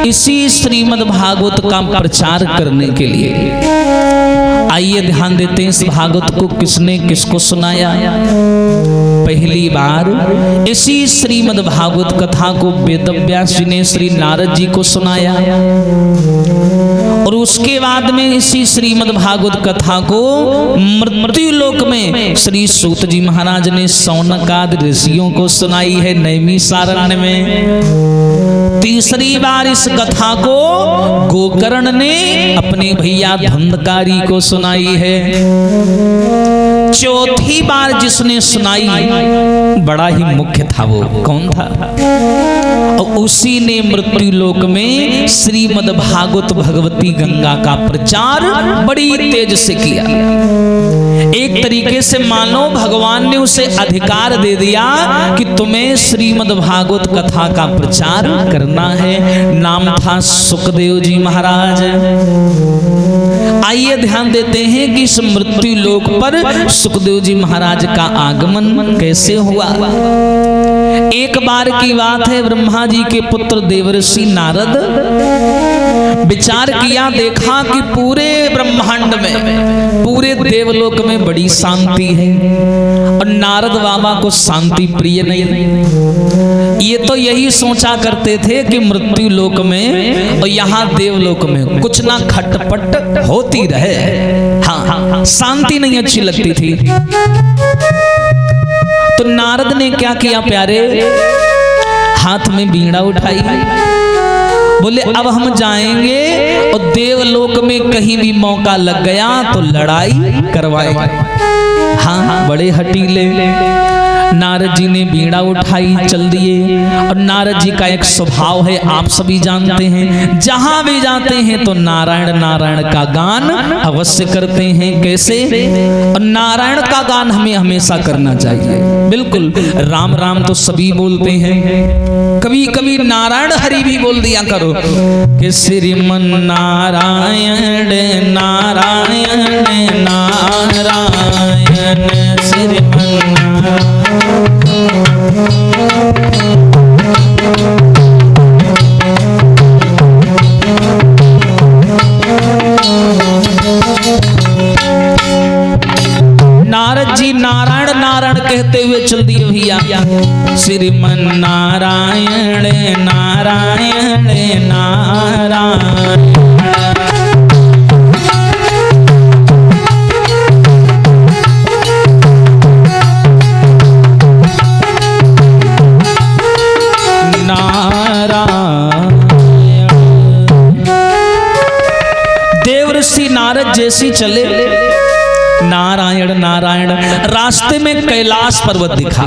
इसी श्रीमद् भागवत का प्रचार करने के लिए। आइए ध्यान देते हैं इस भागवत को किसने किसको सुनाया। पहली बार इसी श्रीमद् भागवत कथा को वेदव्यास जी ने श्री नारद जी को सुनाया और उसके बाद में इसी श्रीमद् भागवत कथा को मृत्यु लोक में श्री सूत जी महाराज ने शौनक आदि ऋषियों को सुनाई है नैमिषारण्य में। तीसरी बार इस कथा को गोकर्ण ने अपने भैया धुंधकारी को सुनाई है। चौथी बार जिसने सुनाई बड़ा ही मुख्य था, वो कौन था? और उसी ने मृत्यु लोक में श्रीमद् भागवत भगवती गंगा का प्रचार बड़ी तेज से किया। एक तरीके से मानो भगवान ने उसे अधिकार दे दिया कि तुम्हें श्रीमद् भागवत कथा का प्रचार करना है। नाम था सुखदेव जी महाराज। आइए ध्यान देते हैं कि इस मृत्यु लोक पर सुखदेव जी महाराज का आगमन कैसे हुआ। एक बार की बात है, ब्रह्मा जी के पुत्र देवर्षि नारद विचार किया, देखा कि पूरे ब्रह्मांड में, पूरे देवलोक में बड़ी शांति है और नारद बाबा को शांति प्रिय नहीं। ये तो यही सोचा करते थे कि मृत्यु लोक में और यहाँ देवलोक में कुछ ना खटपट होती रहे। हाँ, शांति नहीं अच्छी लगती थी। तो नारद ने क्या किया प्यारे, हाथ में बीड़ा उठाई, बोले अब हम जाएंगे और देवलोक में कहीं भी मौका लग गया तो लड़ाई करवाएंगे। हाँ, बड़े हटीले। नारद जी ने बीड़ा उठाई, चल दिए। और नारद जी का एक स्वभाव है, आप सभी जानते हैं, जहां भी जाते हैं तो नारायण नारायण का गान अवश्य करते हैं। कैसे? और नारायण का गान हमें हमेशा करना चाहिए। बिल्कुल, राम राम तो सभी बोलते हैं, कभी कभी नारायण हरि भी बोल दिया करो कि श्रीमन नारायण नारायण नारायण श्रीमन नारद जी नारायण नारायण कहते हुए चल दिए भैया। श्रीमन नारायण नारायण नारायण। देवर्षि नारद जैसी चले, नारायण नारायण, रास्ते में कैलाश पर्वत दिखा।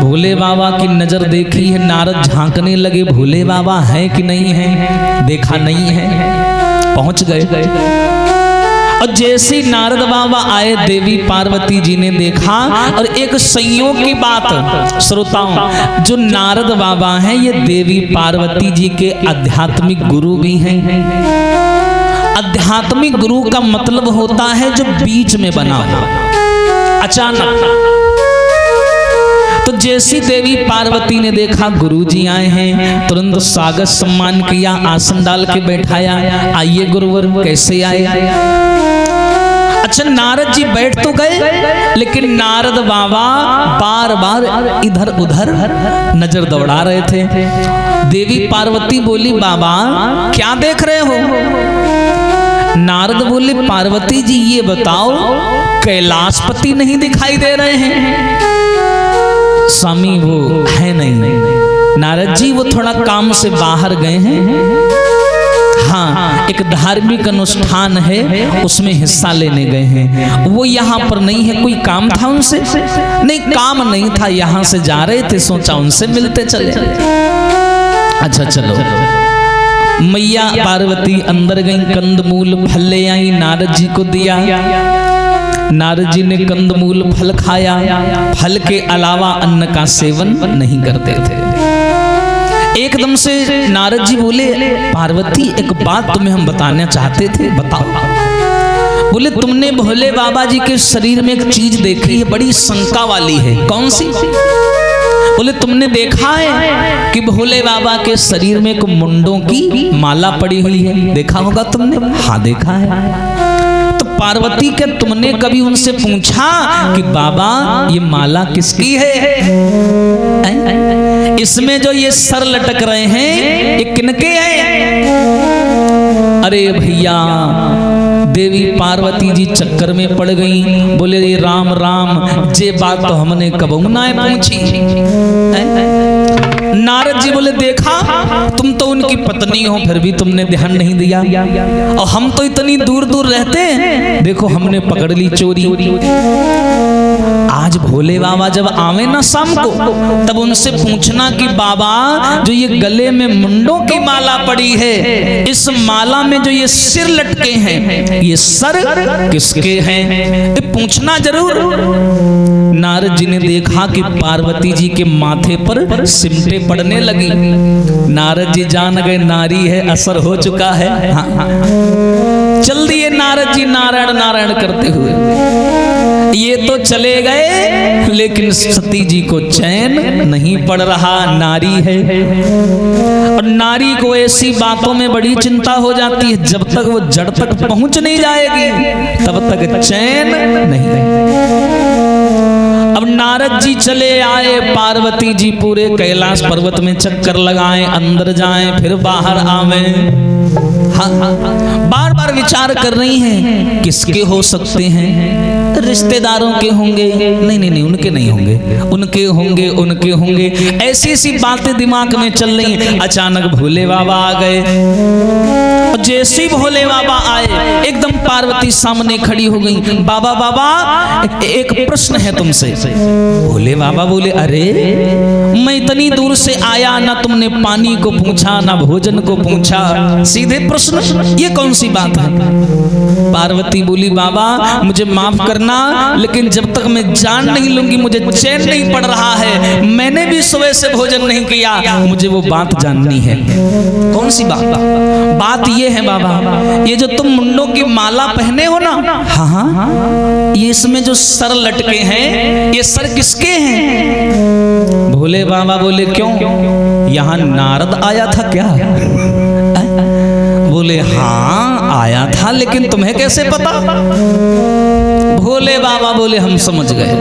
भोले बाबा की नजर देखी है, नारद झांकने लगे भोले बाबा है कि नहीं है। देखा नहीं है, पहुंच गए। और जैसे नारद बाबा आए, देवी पार्वती जी ने देखा। और एक संयोग की बात श्रोताओं, जो नारद बाबा हैं ये देवी पार्वती जी के आध्यात्मिक गुरु भी हैं। आध्यात्मिक गुरु का मतलब होता है जो बीच में बना हो, अचानक। तो जैसी देवी पार्वती ने देखा गुरुजी आए हैं, तुरंत स्वागत सम्मान किया, आसन डाल के बैठाया। आइए गुरुवर, कैसे आए? अच्छा, नारद जी बैठ तो गए, लेकिन नारद बाबा बार बार इधर उधर नजर दौड़ा रहे थे। देवी पार्वती बोली, बाबा क्या देख रहे हो? नारद बोले, पार्वती जी ये बताओ, कैलाशपति नहीं दिखाई दे रहे हैं? स्वामी वो है नहीं नारद जी, वो थोड़ा काम से बाहर गए हैं। हाँ, एक धार्मिक अनुष्ठान है, उसमें हिस्सा लेने गए हैं। वो यहाँ पर नहीं है। कोई काम था उनसे? नहीं, काम नहीं था, यहाँ से जा रहे थे, सोचा उनसे मिलते चले। अच्छा चलो। मैया पार्वती अंदर गई, कंदमूल फल ले आई, नारद जी को दिया। नारद जी ने कंदमूल फल खाया। फल के अलावा अन्न का सेवन नहीं करते थे। एकदम से नारद जी बोले, पार्वती एक बात तुम्हें हम बताना चाहते थे, बताओ। बोले, तुमने भोले बाबा जी के शरीर में एक चीज देखी है, बड़ी शंका वाली है। कौन सी? बोले तुमने देखा है कि भोले बाबा के शरीर में एक मुंडों की माला पड़ी हुई है, देखा होगा तुमने? हाँ देखा है। तो पार्वती के तुमने कभी उनसे पूछा कि बाबा ये माला किसकी है? इसमें जो ये सर लटक रहे हैं ये किनके हैं? अरे भैया देवी पार्वती जी चक्कर में पड़ गई। बोले ये राम राम, ये बात तो हमने कबू ना पूछी। नारद जी बोले देखा, तुम तो उनकी पत्नी हो फिर भी तुमने ध्यान नहीं दिया, और हम तो इतनी दूर दूर रहते हैं, देखो हमने पकड़ ली चोरी। आज भोले बाबा जब आवे ना शाम को, तब उनसे पूछना कि बाबा जो ये गले में मुंडों की माला पड़ी है, इस माला में जो ये सिर लटके हैं, ये सर किसके हैं? ये पूछना जरूर। नारद जी ने देखा कि पार्वती जी के माथे पर सिमटे पड़ने लगी। नारद जी जान गए नारी है, असर हो चुका है। हाँ, हाँ। चल दिए नारद जी नारायण नारायण करते हुए। ये तो चले गए, लेकिन सती जी को चैन नहीं पड़ रहा, नारी है। और नारी को ऐसी बातों में बड़ी चिंता हो जाती है, जब तक वो जड़ तक पहुंच नहीं जाएगी तब तक चैन नहीं। अब नारद जी चले आए, पार्वती जी पूरे कैलाश पर्वत में चक्कर लगाएं, अंदर जाएं फिर बाहर आवें। हाँ, बार बार विचार कर रही हैं किसके हो सकते हैं? रिश्तेदारों के होंगे? नहीं नहीं नहीं, उनके नहीं होंगे, उनके होंगे, उनके होंगे। ऐसी ऐसी बातें दिमाग में चल रही। अचानक भोले बाबा आ गए। जैसे ही भोले बाबा आए, एकदम पार्वती सामने खड़ी हो गई। बाबा बाबा एक प्रश्न है तुमसे। भोले बाबा बोले अरे मैं इतनी दूर से आया, ना तुमने पानी को पूछा ना भोजन को पूछा, सीधे प्रश्न, ये कौन सी बात है? पार्वती बोली बाबा मुझे माफ करना, लेकिन जब तक मैं जान नहीं लूंगी मुझे चैन नहीं पड़ रहा है। मैंने भी सुबह से भोजन नहीं किया, मुझे वो बात जाननी है। कौन सी बात? बात ये है बाबा, ये जो तुम मुंडों की माला पहने हो ना, हाँ हाँ, ये इसमें जो सर लटके हैं, ये सर किसके हैं? भोले बाबा बोले क्यों, यहाँ नारद आया था क्या? बोले हाँ आया था, लेकिन तुम्हें कैसे पता? भोले बाबा बोले हम समझ गए,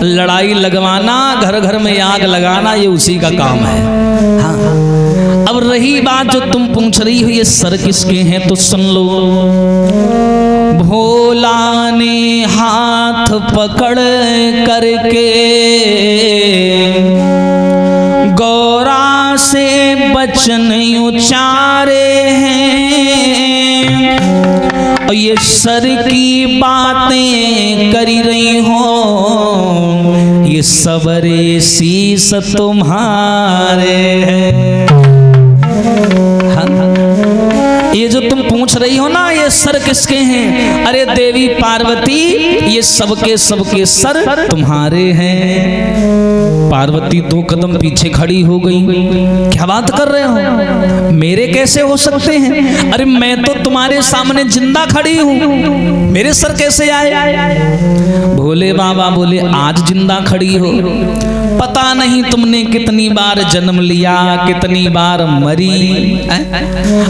लड़ाई लगवाना, घर घर में आग लगाना, ये उसी का काम है। हाँ, अब रही बात जो तुम पूछ रही हो ये सर किसके हैं, तो सुन लो। भोला ने हाथ पकड़ करके गौरा से बचन उचारे हैं, और ये सर की बातें करी रही हो, ये सबरे शीस तुम्हारे हैं। ये जो तुम पूछ रही हो ना ये सर किसके हैं, अरे देवी पार्वती ये सबके सबके सर तुम्हारे हैं। पार्वती 2 कदम पीछे खड़ी हो गई। क्या बात कर रहे हो, मेरे कैसे हो सकते हैं? अरे मैं तो तुम्हारे सामने जिंदा खड़ी हूँ, मेरे सर कैसे आए? भोले बाबा बोले आज जिंदा खड़ी हो, पता नहीं तुमने कितनी बार जन्म लिया, कितनी बार मरी,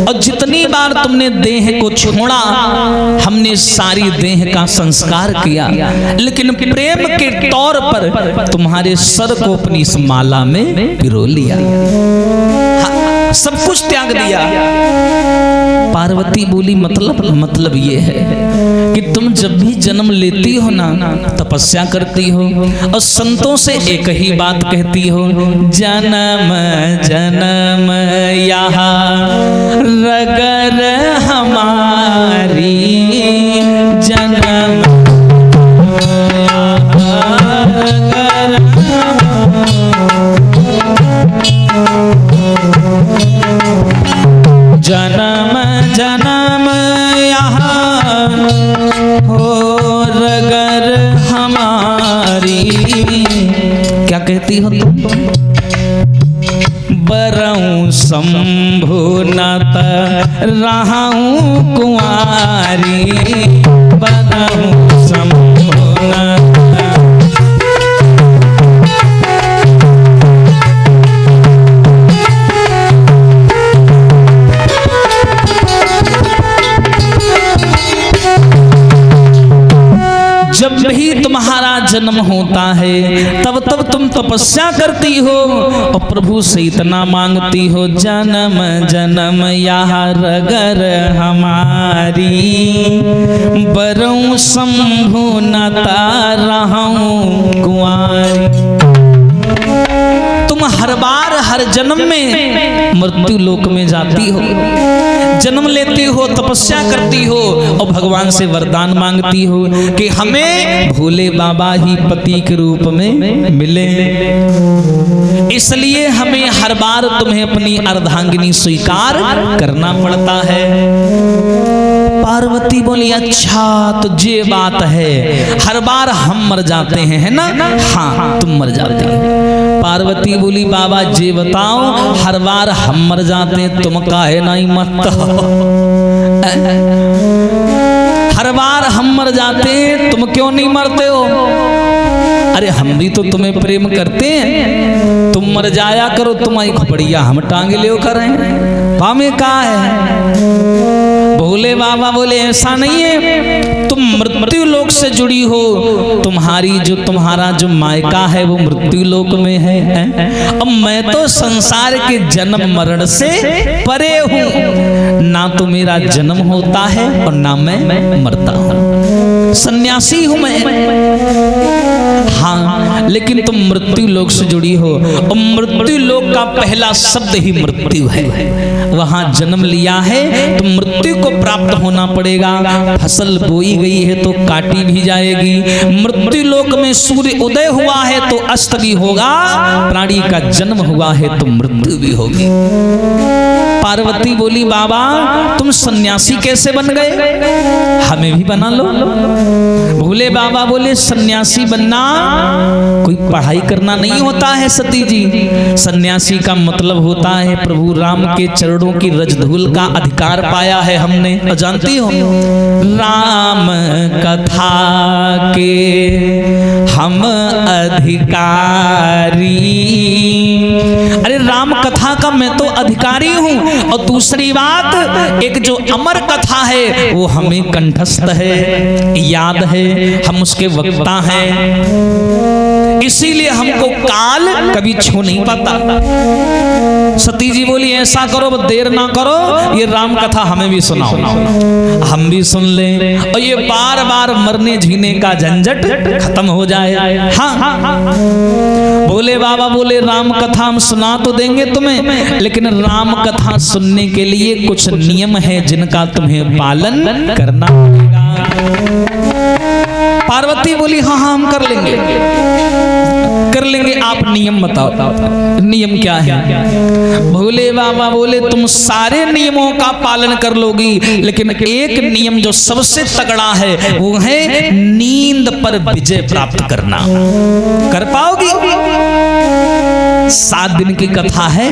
और जितनी बार तुमने देह को छोड़ा, हमने सारी देह का संस्कार किया, लेकिन प्रेम के तौर पर तुम्हारे सर को अपनी इस माला में पिरो लिया, सब कुछ त्याग दिया। पार्वती बोली मतलब ये है कि तुम जब भी जन्म लेती हो ना, तपस्या करती हो और संतों से एक ही बात कहती हो, जन्म जन्म यहाँ रगर हमारी, जन्म जन्म जन्म यहाँ हो रगर हमारी। क्या कहती हो तुम? बरऊं शंभु नत रहाऊं कुंवारी, बरऊं शंभु नत तब तब तुम तपस्या करती हो और प्रभु से इतना मांगती हो, जन्म जन्म यार रगर हमारी, बरऊं शंभु न तारहूं कुंवारी। तुम हर बार हर जन्म में मृत्यु लोक में जाती हो, जन्म लेती हो, तपस्या करती हो और भगवान से वरदान मांगती हो कि हमें भोले बाबा ही पति के रूप में मिले। इसलिए हमें हर बार तुम्हें अपनी अर्धांगिनी स्वीकार करना पड़ता है। पार्वती बोली, अच्छा तो ये बात है, हर बार हम मर जाते हैं, है ना? हाँ, तुम मर जाते हो। पार्वती बोली, बाबा जी बताओ, हर बार हम मर जाते हैं, तुम काहे नहीं मरते हो? हर बार हम मर जाते हैं, तुम क्यों नहीं मरते हो? अरे हम भी तो तुम्हें प्रेम करते हैं, तुम मर जाया करो, तुम्हारी खोपड़िया हम टांगे ले करें, हमें कहा है? भोले बाबा बोले, ऐसा नहीं है, तुम मृत्यु लोक से जुड़ी हो, तुम्हारा जो मायका है वो मृत्यु लोक में है। अब मैं तो संसार के जन्म मरण से परे हूँ, ना तो मेरा जन्म होता है और ना मैं मरता हूँ, सन्यासी हूँ मैं। हाँ, लेकिन तुम मृत्यु लोक से जुड़ी हो और मृत्यु लोक का पहला शब्द ही मृत्यु है। वहां जन्म लिया है तो मृत्यु को प्राप्त होना पड़ेगा। फसल बोई गई है तो काटी भी जाएगी। मृत्यु लोक में सूर्य उदय हुआ है तो अस्त भी होगा, प्राणी का जन्म हुआ है तो मृत्यु भी होगी। पार्वती बोली, बाबा तुम सन्यासी कैसे बन गए? हमें भी बना लो। भोले बाबा बोले, सन्यासी बनना कोई पढ़ाई करना नहीं होता है सती जी। सन्यासी का मतलब होता है प्रभु राम के चरणों की रजधूल का अधिकार पाया है हमने। जानती हो, राम कथा के हम अधिकारी। अरे राम कथा का मैं तो अधिकारी हूं, और दूसरी बात, एक जो अमर कथा है वो हमें कंठस्थ है, याद है, हम उसके वक्ता हैं, इसीलिए हमको काल कभी छू नहीं पाता। सती जी बोली, ऐसा करो, देर ना करो, ये राम कथा हमें भी सुनाओ, हम भी सुन लें और ये बार बार मरने जीने का झंझट खत्म हो जाए। हाँ, भोले बाबा बोले, राम कथा हम सुना तो देंगे तुम्हें, लेकिन राम कथा सुनने के लिए कुछ नियम है जिनका तुम्हें पालन करना पड़ेगा। पार्वती बोली, हाँ हाँ हम कर लेंगे, कर लेंगे, आप नियम बताओ। नियम क्या है? भोले बाबा बोले, तुम सारे नियमों का पालन कर लोगी, लेकिन एक नियम जो सबसे तगड़ा है वो है नींद पर विजय प्राप्त करना। कर पाओगी? 7 दिन की कथा है,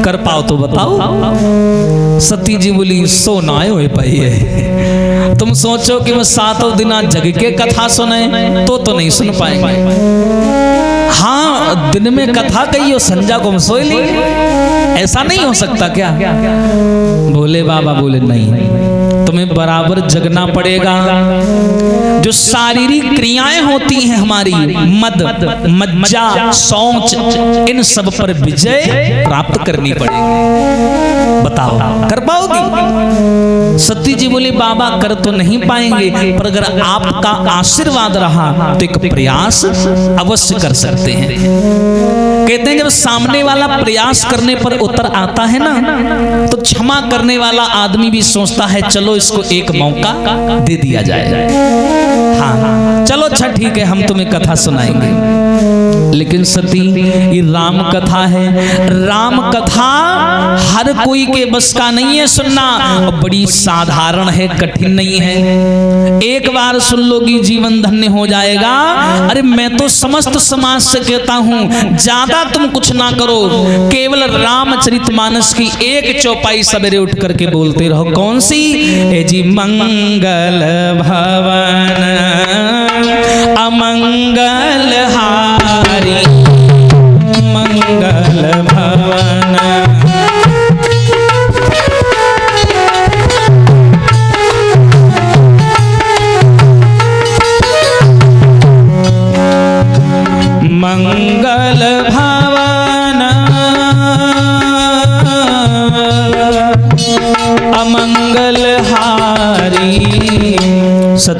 कर पाओ तो बताओ। सती जी बोली, सोना हो पाई है। तुम सोचो कि मैं 7 दिन जग के कथा सुने तो नहीं सुन पाएंगे। हाँ, दिन में कथा कही हो, संजा को हम सोए ली, ऐसा नहीं हो सकता क्या? भोले बाबा बोले, नहीं, तुम्हें बराबर जगना पड़ेगा। जो शारीरिक क्रियाएं होती हैं हमारी, मद, मज्जा, शौच, इन सब पर विजय प्राप्त करनी पड़ेगी। बताओ, कर पाओगी? सती जी बोली, बाबा कर तो नहीं पाएंगे, पर अगर आपका आशीर्वाद रहा तो एक प्रयास अवश्य कर सकते हैं। कहते हैं जब सामने वाला प्रयास करने पर उतर आता है ना, तो क्षमा करने वाला आदमी भी सोचता है चलो इसको एक मौका दे दिया जाए। हाँ, चलो अच्छा ठीक है, हम तुम्हें कथा सुनाएंगे। लेकिन सती, ये राम कथा है, राम कथा हर कोई के बस का नहीं है सुनना, और बड़ी साधारण है, कठिन नहीं है। एक बार सुन लोगी जीवन धन्य हो जाएगा। अरे मैं तो समस्त समाज से कहता हूं, ज्यादा तुम कुछ ना करो, केवल रामचरितमानस की एक चौपाई सवेरे उठ करके बोलते रहो। कौन सी? ए जी, मंगल भवन अमंगल हारी, मंगल भवन मंगल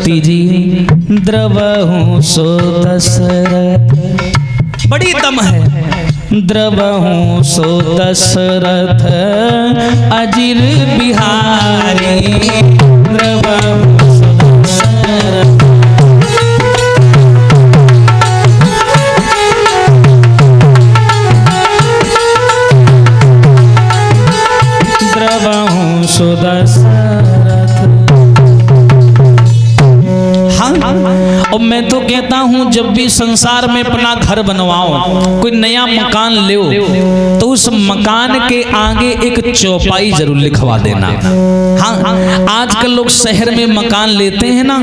सती जी द्रवहूँ सो दशरथ, बड़ी दम है। द्रवहूँ सो दशरथ अजिर बिहारी, द्रवहूँ सो दशरथ। द्रवहूँ सो दशरथ। और मैं तो कहता हूं जब भी संसार में अपना घर बनवाओ, कोई नया मकान लो, तो उस मकान के आगे एक चौपाई जरूर लिखवा देना। हाँ, आजकल लोग शहर में मकान लेते हैं ना,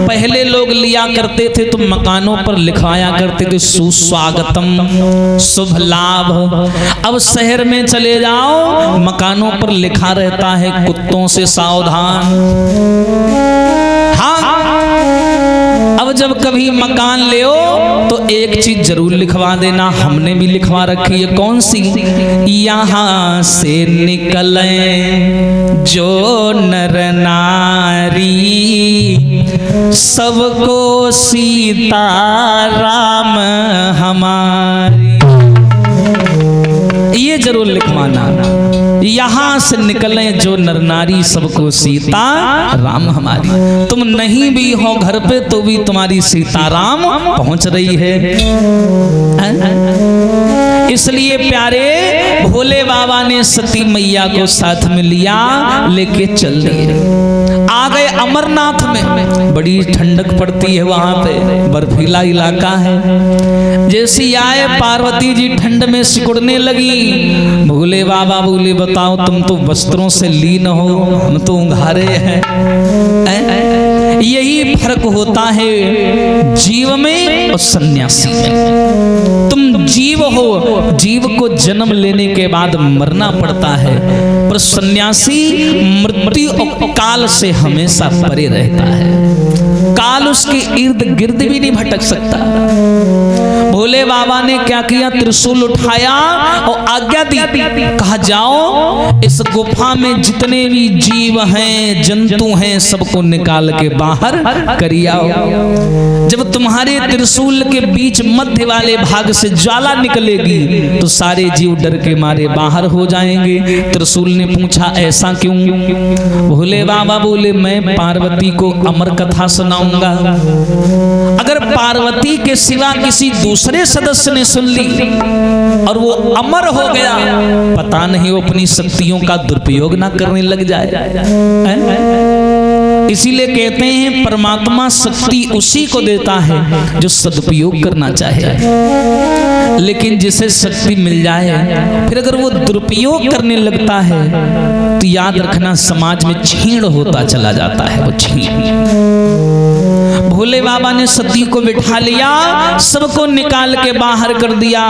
पहले लोग लिया करते थे तो मकानों पर लिखवाया करते थे सुस्वागतम, शुभ लाभ। अब शहर में चले जाओ, मकानों पर लिखा रहता है कुत्तों से सावधान। हाँ, अब जब कभी मकान ले तो एक चीज जरूर लिखवा देना, हमने भी लिखवा रखी है। कौन सी? यहाँ से निकले जो नर नारी, सबको सीता राम हमारी। ये जरूर लिखवाना, यहाँ से निकले जो नर नारी, सबको सीता राम हमारी। तुम नहीं भी हो घर पे तो भी तुम्हारी सीता राम पहुंच रही है। इसलिए प्यारे भोले बाबा ने सती मैया को साथ में लिया, लेके चल दिए। आ गए अमरनाथ में, बड़ी ठंडक पड़ती है वहां पे, बर्फीला इलाका है। जैसी आए पार्वती जी ठंड में सिकुड़ने लगी। भोले बाबा बोले बताओ तुम तो वस्त्रों से लीन हो, हम तो उंघारे हैं। यही फर्क होता है जीव में और सन्यासी में। तुम जीव हो, जीव को जन्म लेने के बाद मरना पड़ता है, पर सन्यासी मृत्यु और काल से हमेशा परे रहता है। काल उसके इर्द गिर्द भी नहीं भटक सकता। भोले बाबा ने क्या किया? त्रिशूल उठाया और आज्ञा दी, कहा जाओ इस गुफा में जितने भी जीव हैं, जंतु हैं, सबको निकाल के बाहर करियाओ। जब तुम्हारे त्रिशूल के बीच मध्य वाले भाग से ज्वाला निकलेगी तो सारे जीव डर के मारे बाहर हो जाएंगे। त्रिशूल ने पूछा ऐसा क्यों? भोले बाबा बोले मैं पार्वती को अमर कथा सुनाऊंगा। अगर पार्वती के सिवा किसी दूसरे सदस्य ने सुन ली और वो अमर हो गया, पता नहीं वो अपनी शक्तियों का दुरुपयोग ना करने लग जाए। इसीलिए कहते हैं परमात्मा शक्ति उसी को देता है जो सदुपयोग करना चाहे। लेकिन जिसे शक्ति मिल जाए फिर अगर वो दुरुपयोग करने लगता है तो याद रखना समाज में छीण होता चला जाता है। वो छीण। भोले बाबा ने सती को बिठा लिया, सबको निकाल के बाहर कर दिया।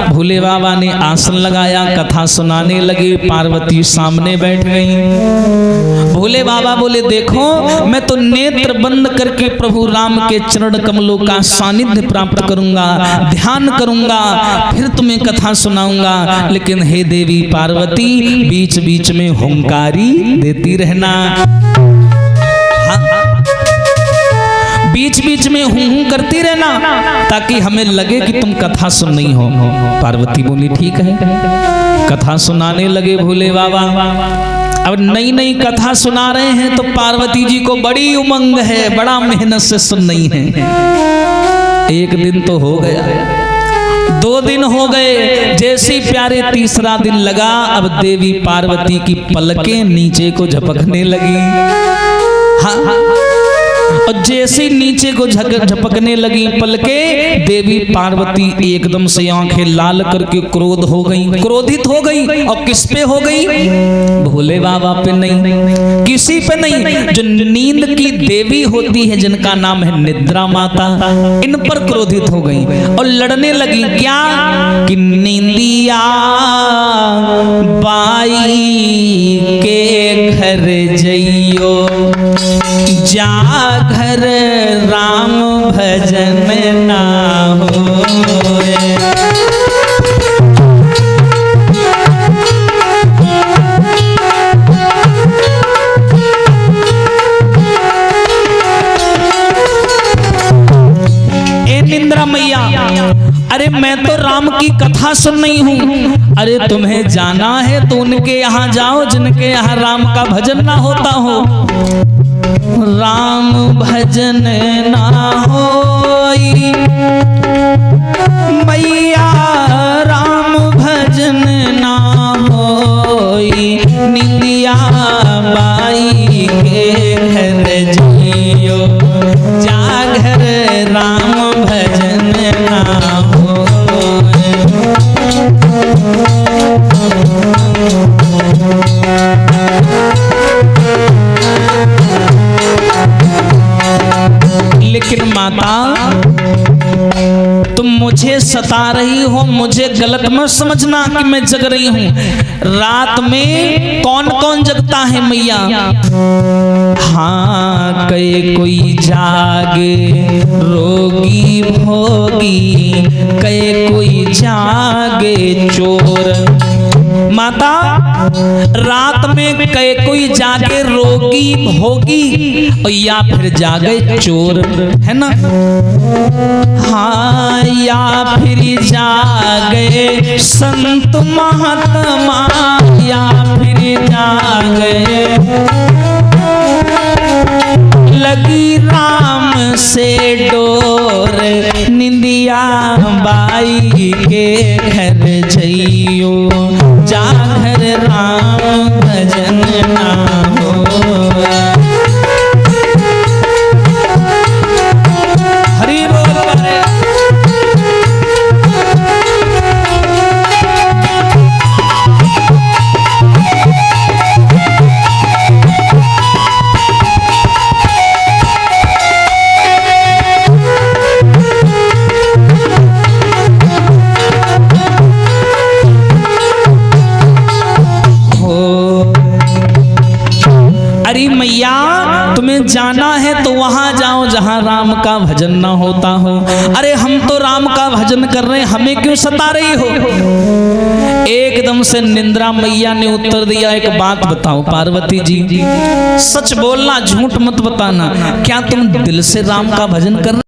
भोले बाबा ने आसन लगाया, कथा सुनाने लगे। पार्वती सामने बैठ गई। भोले बाबा बोले देखो मैं तो नेत्र बंद करके प्रभु राम के चरण कमलों का सानिध्य प्राप्त करूंगा, ध्यान करूंगा, फिर तुम्हें कथा सुनाऊंगा। लेकिन हे देवी पार्वती बीच बीच में हुंकारी देती रहना। बीच बीच में हूं करती रहना ताकि हमें लगे कि तुम कथा सुन नहीं हो। पार्वती बोली ठीक है। कथा सुनाने लगे भोले बाबा। अब नई नई कथा सुना रहे हैं तो पार्वती जी को बड़ी उमंग है, बड़ा मेहनत से सुन रही है। एक दिन तो हो गया, 2 दिन हो गए, जैसे प्यारे तीसरा दिन लगा। अब देवी पार्वती की पलकें नीचे को झपकने लगी। हाँ, और जैसे नीचे को झपकने लगी पलके, देवी पार्वती एकदम से आंखें लाल करके क्रोध हो गई, क्रोधित हो गई। और किस पे हो गई? भोले बाबा पे नहीं, किसी पे नहीं। जो नींद की देवी होती है जिनका नाम है निद्रा माता, इन पर क्रोधित हो गई और लड़ने लगी। क्या कि नींदिया बाई के घर जइयो, जा घर राम भजन ना होए। अरे मैं तो राम की कथा सुन रही हूँ। अरे तुम्हें जाना है तो उनके यहाँ जाओ जिनके यहाँ राम का भजन ना होता हो। राम भजन ना होई मैया, राम भजन ना होई, निंदिया बाई के घर जियो, जागर राम भजन ना होई। लेकिन माता तुम मुझे सता रही हो, मुझे गलत मत समझना कि मैं जग रही हूँ। रात में कौन कौन जगता है मैया? हाँ, कई कोई जागे रोगी भोगी, कई कोई जागे चोर। माता रात में कई कोई जागे रोगी भोगी और या फिर जागे चोर, है ना? हाँ, या फिर जागे संत महात्मा, या फिर जागे लगी राम से डोर, निंदिया बाई के घर जइयो, जागर राम भजन ना हो। हरि बोल करे। तुम्हें जाना है तो वहां जाओ जहां राम का भजन ना होता हो। अरे हम तो राम का भजन कर रहे हैं, हमें क्यों सता रही हो? एकदम से निंद्रा मैया ने उत्तर दिया, एक बात बताओ पार्वती जी, सच बोलना, झूठ मत बताना, क्या तुम दिल से राम का भजन कर रहे?